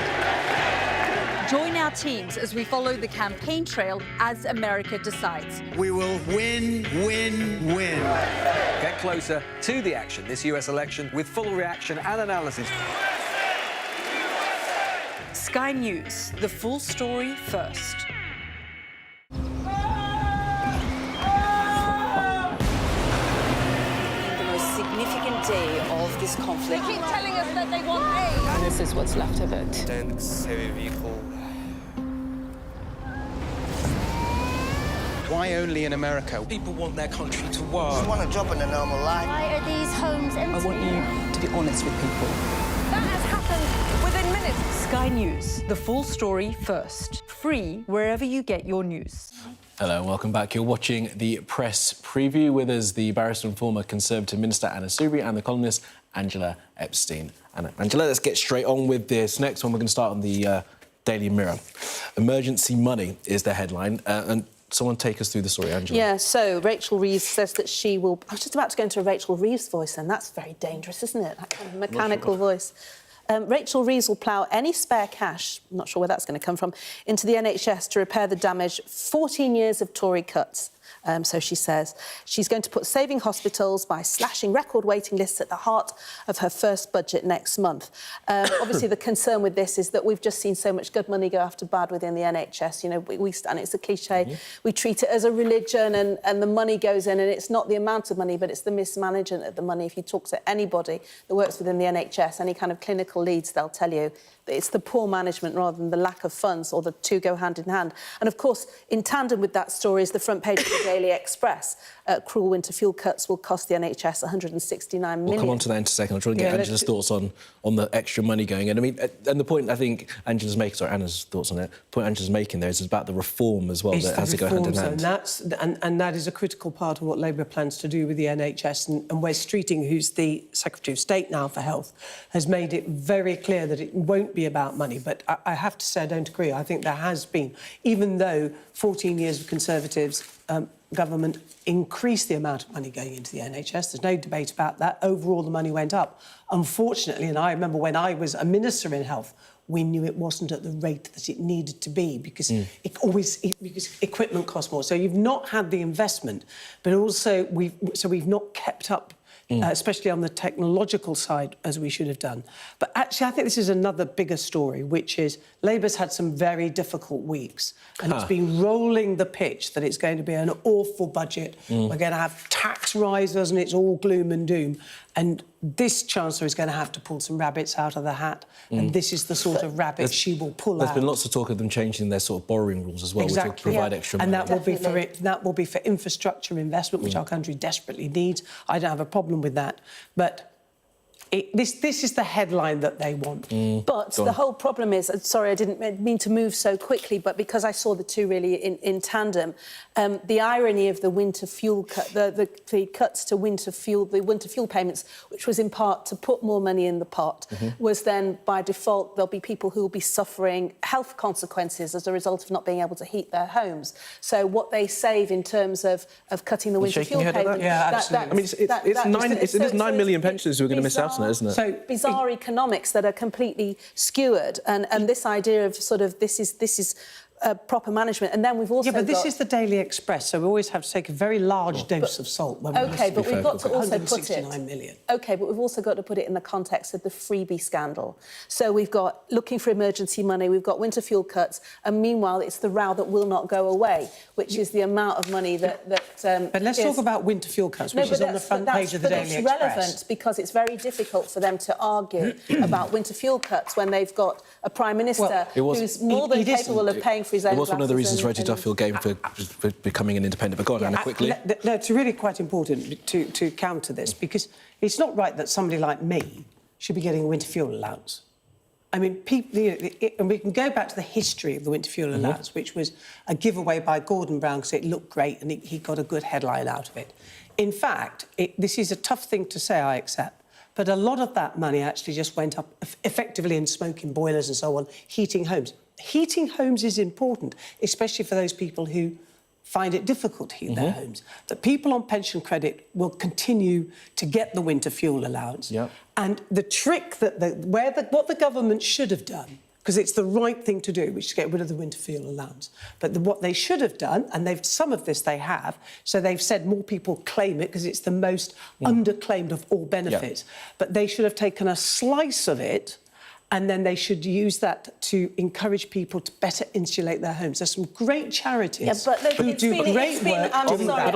Speaker 21: Join our teams as we follow the campaign trail as America decides.
Speaker 24: We will win, win, win. Get closer to the action this US election with full reaction and analysis.
Speaker 20: Sky News, the full story first. The most significant day of this conflict.
Speaker 21: They keep telling us that they want aid.
Speaker 6: And this is what's left of it.
Speaker 22: Tanks, heavy vehicle.
Speaker 24: Why only in America? People want their country to work.
Speaker 14: Just want a job in a normal life.
Speaker 21: Why are these homes empty?
Speaker 24: I want you to be honest with people.
Speaker 21: That has happened within minutes.
Speaker 20: Sky News, the full story first. Free wherever you get your news.
Speaker 1: Hello, welcome back. You're watching the press preview. With us, the barrister and former Conservative Minister Anna Soubry and the columnist Angela Epstein. Angela, let's get straight on with this. Next one, we're going to start on the Daily Mirror. Emergency money is the headline. And someone take us through the story, Angela.
Speaker 2: Yeah, so Rachel Reeves says that she will... I was just about to go into a Rachel Reeves voice, and that's very dangerous, isn't it? That kind of mechanical voice. Rachel Reeves will plough any spare cash, I'm not sure where that's going to come from, into the NHS to repair the damage. 14 years of Tory cuts. So she says she's going to put saving hospitals by slashing record waiting lists at the heart of her first budget next month. Obviously, the concern with this is that we've just seen so much good money go after bad within the NHS. You know, and it's a cliche. We treat it as a religion and the money goes in, and it's not the amount of money, but it's the mismanagement of the money. If you talk to anybody that works within the NHS, any kind of clinical leads, they'll tell you that it's the poor management rather than the lack of funds, or the two go hand in hand. And, of course, in tandem with that story is the front page of the Daily Express. Cruel winter fuel cuts will cost the NHS £169 million.
Speaker 1: We'll come on to that in a second. I'm trying to get Angela's thoughts on the extra money going in. I mean, and the point I think Angela's making... Sorry, Anna's thoughts on it. The point Angela's making there is about the reform as well, that has to go hand in hand.
Speaker 3: And that is a critical part of what Labour plans to do with the NHS. And Wes Streeting, who's the Secretary of State now for Health, has made it very clear that it won't be about money. But I have to say I don't agree. I think there has been, even though 14 years of Conservatives government increased the amount of money going into the NHS. There's no debate about that. Overall, the money went up. Unfortunately, and I remember when I was a minister in health, we knew it wasn't at the rate that it needed to be because because equipment costs more. So you've not had the investment, but also we've not kept up. Especially on the technological side, as we should have done. But actually, I think this is another bigger story, which is Labour's had some very difficult weeks, and it's been rolling the pitch that it's going to be an awful budget. We're going to have tax rises, and it's all gloom and doom. And this Chancellor is going to have to pull some rabbits out of the hat, and this is the sort of rabbit she will pull out.
Speaker 1: There's been lots of talk of them changing their sort of borrowing rules as well, which will provide extra money.
Speaker 3: And that will be for infrastructure investment, which our country desperately needs. I don't have a problem with that, but this is the headline that they want.
Speaker 2: But the whole problem is, sorry, I didn't mean to move so quickly, but because I saw the two really in tandem, the irony of the winter fuel cut, the cuts to winter fuel, the winter fuel payments, which was in part to put more money in the pot, was then by default there'll be people who will be suffering health consequences as a result of not being able to heat their homes. So what they save in terms of cutting the winter fuel payments,
Speaker 1: absolutely. I mean, it's 9 million pensioners who are going to miss out. Isn't it?
Speaker 2: So bizarre economics that are completely skewered, and this idea of sort of this is proper management, and then we've also
Speaker 3: but this is the Daily Express, so we always have to take a very large dose of salt. When
Speaker 2: OK, but we've got to also put it.
Speaker 3: 169 million.
Speaker 2: OK, but we've also got to put it in the context of the freebie scandal. So we've got looking for emergency money, we've got winter fuel cuts, and meanwhile it's the row that will not go away, which is the amount of money that.
Speaker 3: But let's talk about winter fuel cuts, which is on the front page of the Daily Express.
Speaker 2: It's relevant because it's very difficult for them to argue about winter fuel cuts when they've got a Prime Minister who's more than capable of paying for his own.
Speaker 1: It was one of the reasons Reggie Duffield gave for becoming an independent. But go on, Anna, quickly.
Speaker 3: No, it's really quite important to counter this, because it's not right that somebody like me should be getting a winter fuel allowance. I mean, people, and we can go back to the history of the winter fuel allowance, which was a giveaway by Gordon Brown because it looked great and he got a good headline out of it. In fact, this is a tough thing to say, I accept, but a lot of that money actually just went up effectively in smoking boilers and so on, heating homes. Heating homes is important, especially for those people who find it difficult to heat their homes. The people on pension credit will continue to get the winter fuel allowance. And the trick what the government should have done, because it's the right thing to do, which is to get rid of the winter fuel allowance. But what they should have done, and some of this they have, so they've said more people claim it because it's the most underclaimed of all benefits. But they should have taken a slice of it And then they should use that to encourage people to better insulate their homes. There's some great charities who do great work doing that.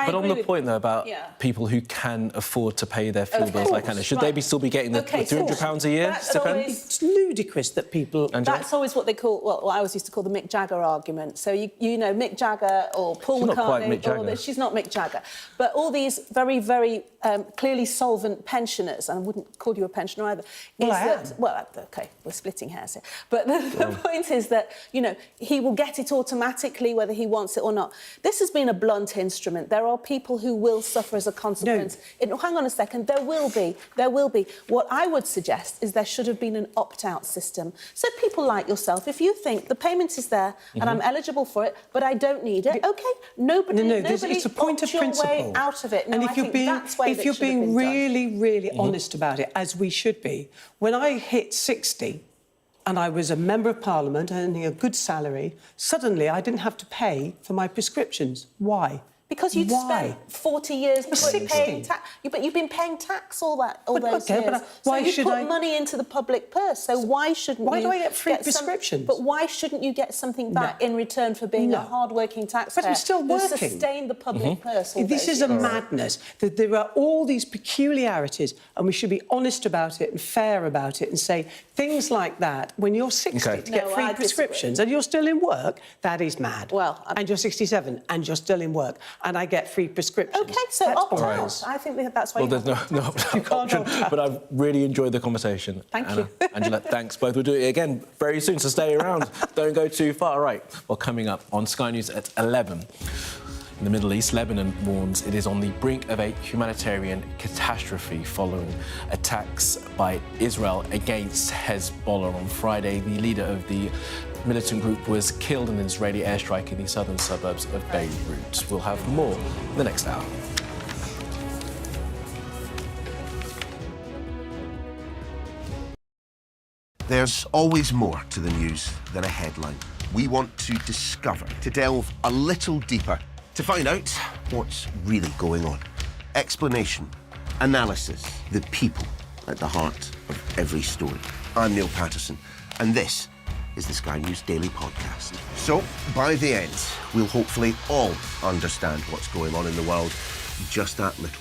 Speaker 1: But on the point, though, about people who can afford to pay their fuel bills like Anna, should they still be getting the £300 a year stipend?
Speaker 3: It's ludicrous that people...
Speaker 2: That's always what they call, well, what I always used to call the Mick Jagger argument. So, you know, Mick Jagger or Paul McCartney...
Speaker 1: She's not quite Mick Jagger.
Speaker 2: She's not Mick Jagger. But all these very, very clearly solvent pensioners, and I wouldn't call you a pensioner either...
Speaker 3: Well, I am.
Speaker 2: Well, OK, we're splitting hairs here. But the point is that, you know, he will get it automatically whether he wants it or not. This has been a blunt instrument. There are people who will suffer as a consequence. Hang on a second, there will be. What I would suggest is there should have been an opt-out system. So people like yourself, if you think the payment is there and I'm eligible for it, but I don't need it, OK, nobody
Speaker 3: it's a point of principle.
Speaker 2: Way out of it.
Speaker 3: And if you're being really honest about it, as we should be, when I hit 60 and I was a Member of Parliament earning a good salary, suddenly I didn't have to pay for my prescriptions. Why?
Speaker 2: Because you'd spent 40 years paying tax. But you've been paying tax all those years.
Speaker 3: But why
Speaker 2: should you put money into the public purse, so why shouldn't you...
Speaker 3: Why do I get free prescriptions?
Speaker 2: But why shouldn't you get something back in return for being a hard-working taxpayer?
Speaker 3: But I'm still working.
Speaker 2: Who sustained the public purse all
Speaker 3: This is a madness, that there are all these peculiarities, and we should be honest about it and fair about it and say things like that, when you're 60 to get free prescriptions and you're still in work, that is mad.
Speaker 2: Well...
Speaker 3: And you're 67 and you're still in work. And I get free prescriptions.
Speaker 2: OK, so opt out. I think that's why
Speaker 1: there's no option. But I've really enjoyed the conversation.
Speaker 2: Thank you.
Speaker 1: Angela, thanks both. We'll do it again very soon, so stay around. Don't go too far. Right, well, coming up on Sky News at 11. In the Middle East, Lebanon warns it is on the brink of a humanitarian catastrophe following attacks by Israel against Hezbollah on Friday. The leader of the militant group was killed in an Israeli airstrike in the southern suburbs of Beirut. We'll have more in the next hour.
Speaker 17: There's always more to the news than a headline. We want to discover, to delve a little deeper, to find out what's really going on. Explanation, analysis, the people at the heart of every story. I'm Neil Patterson, and this is the Sky News Daily Podcast. So, by the end, we'll hopefully all understand what's going on in the world just that little